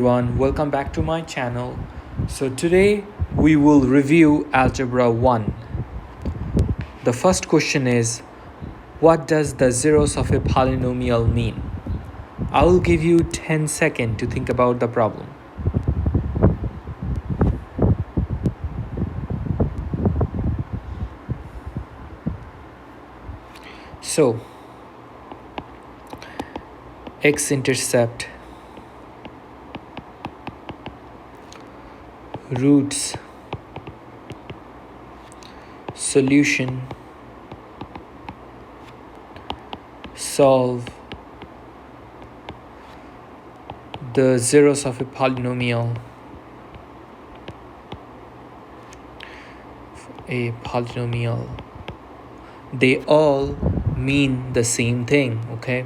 Everyone, welcome back to my channel. So today we will review Algebra 1. The first question is, what does the zeros of a polynomial mean? I will give you 10 seconds to think about the problem. So, x-intercept, roots, solution, solve the zeros of a polynomial, they all mean the same thing, okay?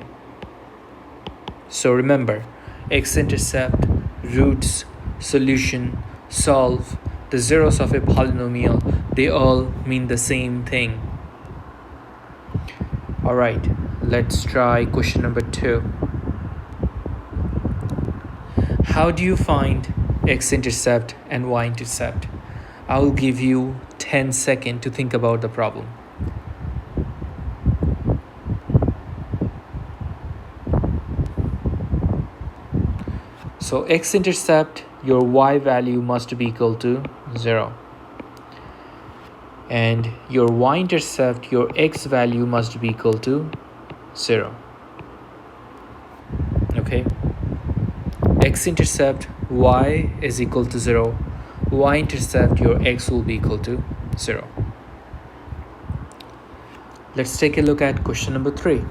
So remember, x-intercept, roots, solution, solve, the zeros of a polynomial, they all mean the same thing. Alright, let's try question number 2. How do you find x-intercept and y-intercept? I will give you 10 seconds to think about the problem. So x-intercept, your y value must be equal to 0. And your y-intercept, your x value must be equal to 0. Okay? X-intercept, y is equal to 0. Y-intercept, your x will be equal to 0. Let's take a look at question number 3.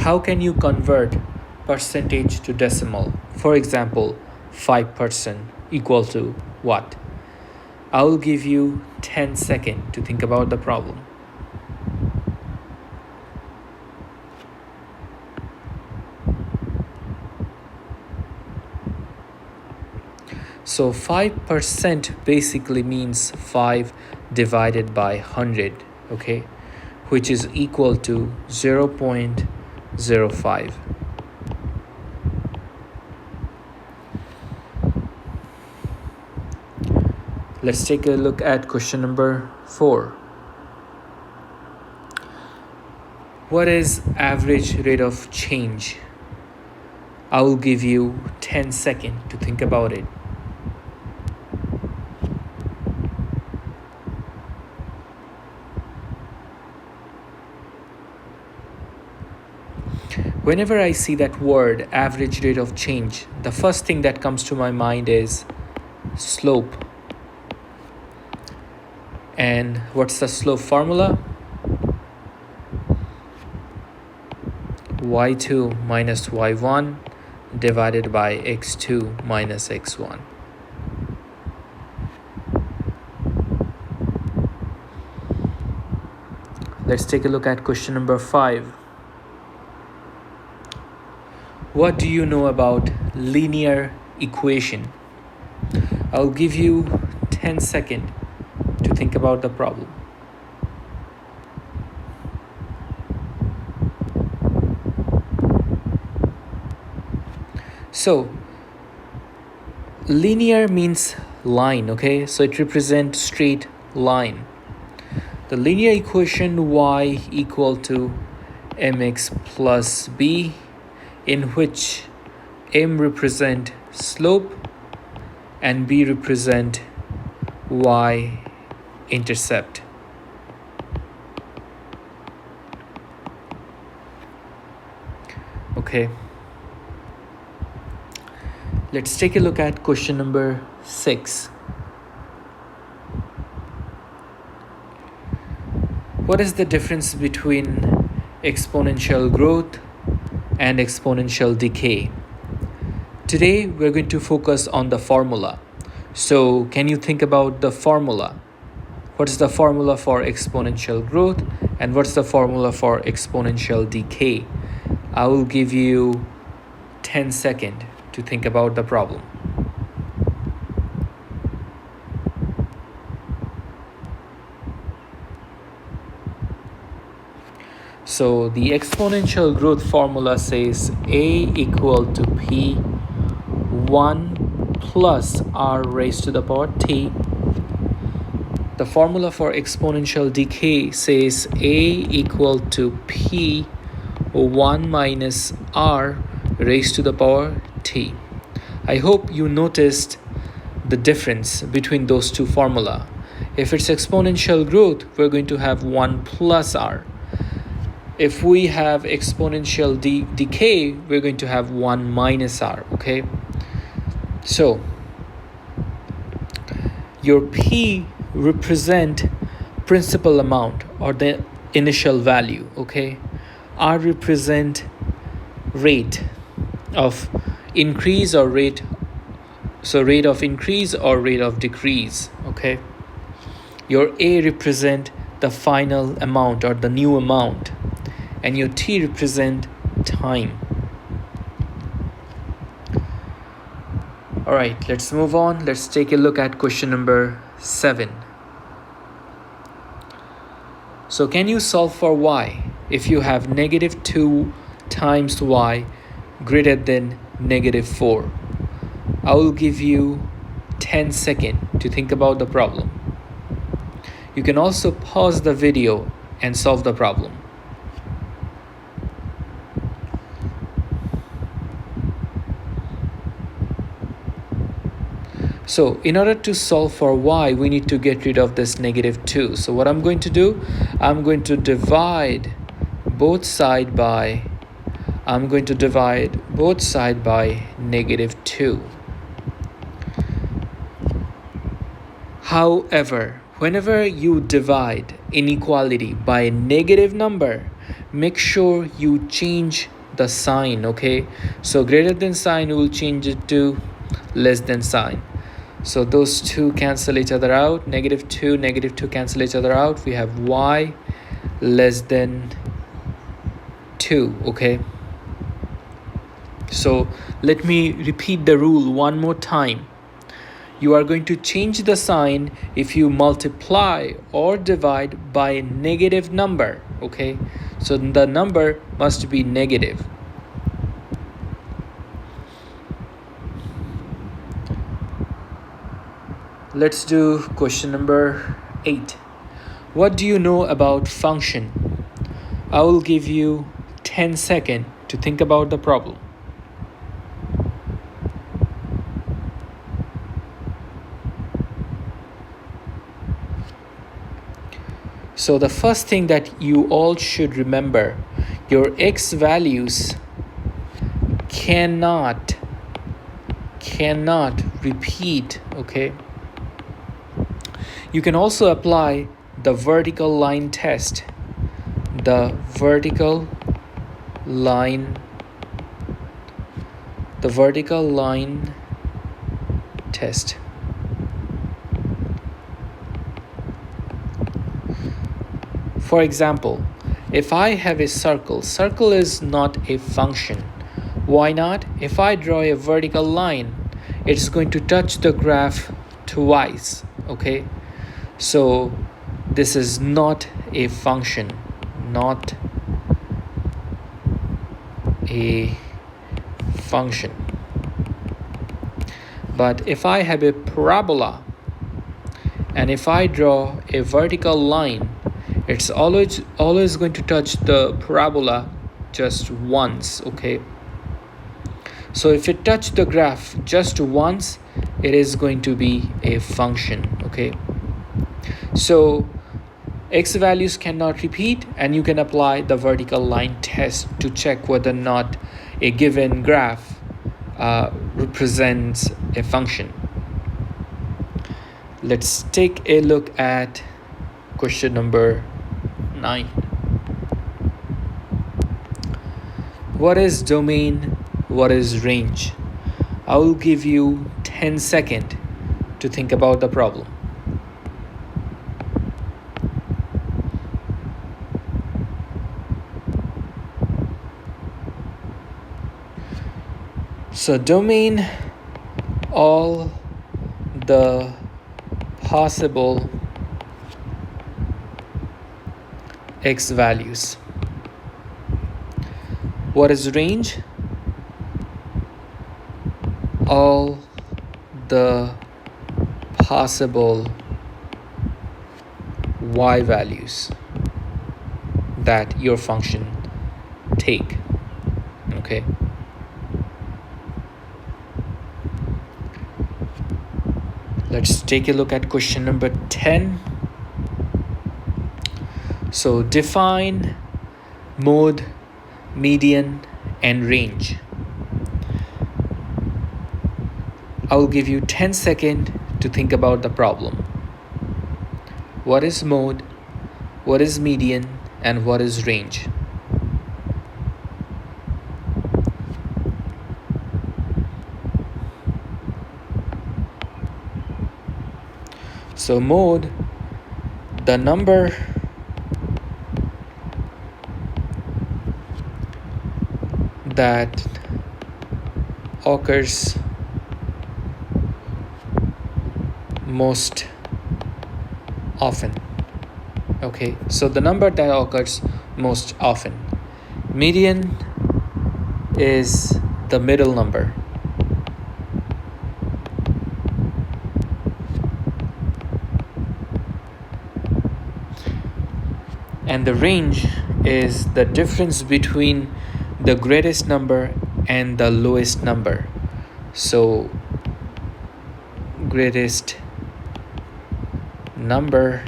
How can you convert percentage to decimal? For example, 5% equal to what? I will give you 10 seconds to think about the problem. So 5% basically means 5 divided by 100, okay? Which is equal to 0.05. Let's take a look at question number 4. What is average rate of change? I will give you 10 seconds to think about it. Whenever I see that word, average rate of change, the first thing that comes to my mind is slope. And what's the slope formula? y2 minus y1 divided by x2 minus x1. Let's take a look at question number 5. What do you know about linear equation? I'll give you 10 seconds to think about the problem. So, linear means line, okay? So it represents straight line. The linear equation y equal to mx plus b, in which m represent slope and b represent y-intercept. Okay. Let's take a look at question number 6. What is the difference between exponential growth and exponential decay? Today we're going to focus on the formula. So can you think about the formula? What is the formula for exponential growth and what's the formula for exponential decay? I will give you 10 seconds to think about the problem. So the exponential growth formula says a equal to p 1 plus r raised to the power t. The formula for exponential decay says a equal to p 1 minus r raised to the power t. I hope you noticed the difference between those two formula. If it's exponential growth, we're going to have 1 plus r. If we have exponential decay, we're going to have 1 minus r, okay? So, your P represent principal amount or the initial value, okay? R represent rate of increase or rate, so rate of increase or rate of decrease, okay? Your A represent the final amount or the new amount, and your T represent time. All right, let's move on. Let's take a look at question number 7. So can you solve for y if you have negative 2 times y greater than negative 4? I will give you 10 seconds to think about the problem. You can also pause the video and solve the problem. So in order to solve for y, we need to get rid of this negative 2. So what I'm going to do, I'm going to divide both side by negative 2. However, whenever you divide inequality by a negative number, make sure you change the sign, okay? So greater than sign, we will change it to less than sign. So those two cancel each other out. Negative 2 cancel each other out. We have y less than 2, okay? So let me repeat the rule one more time. You are going to change the sign if you multiply or divide by a negative number, okay? So the number must be negative. Let's do question number 8. What do you know about function? I will give you 10 seconds to think about the problem. So the first thing that you all should remember, your x values cannot repeat, okay? You can also apply the vertical line test. The vertical line test. For example, if I have a circle is not a function. Why not? If I draw a vertical line, it's going to touch the graph twice, okay? So this is not a function, not a function. But if I have a parabola and if I draw a vertical line, it's always going to touch the parabola just once, okay? So if it touched the graph just once, it is going to be a function, okay? So x values cannot repeat, and you can apply the vertical line test to check whether or not a given graph represents a function. Let's take a look at question number 9. What is domain? What is range? I will give you 10 seconds to think about the problem. So domain, all the possible x values. What is range? All the possible y values that your function take. Okay. Let's take a look at question number 10. So define mode, median, and range. I will give you 10 seconds to think about the problem. What is mode? What is median? And what is range? So mode, the number that occurs most often. Okay, so the number that occurs most often. Median is the middle number. And the range is the difference between the greatest number and the lowest number. So greatest number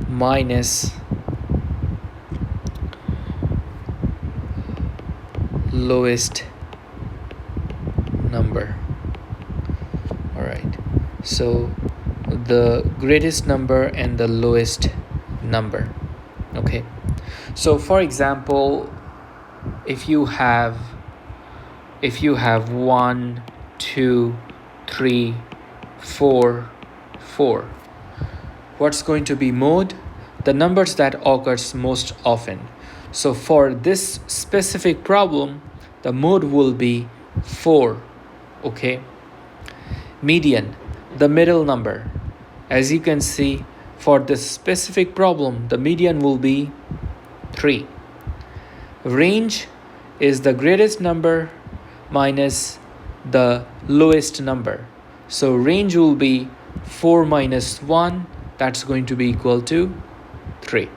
minus lowest number. All right, so the greatest number and the lowest number. Okay, so for example, if you have 1, 2, 3, 4, 4, what's going to be mode? The numbers that occurs most often. So for this specific problem, the mode will be 4. Okay. Median, the middle number. As you can see, for this specific problem, the median will be 3. Range is the greatest number minus the lowest number. So range will be 4 minus 1, that's going to be equal to 3.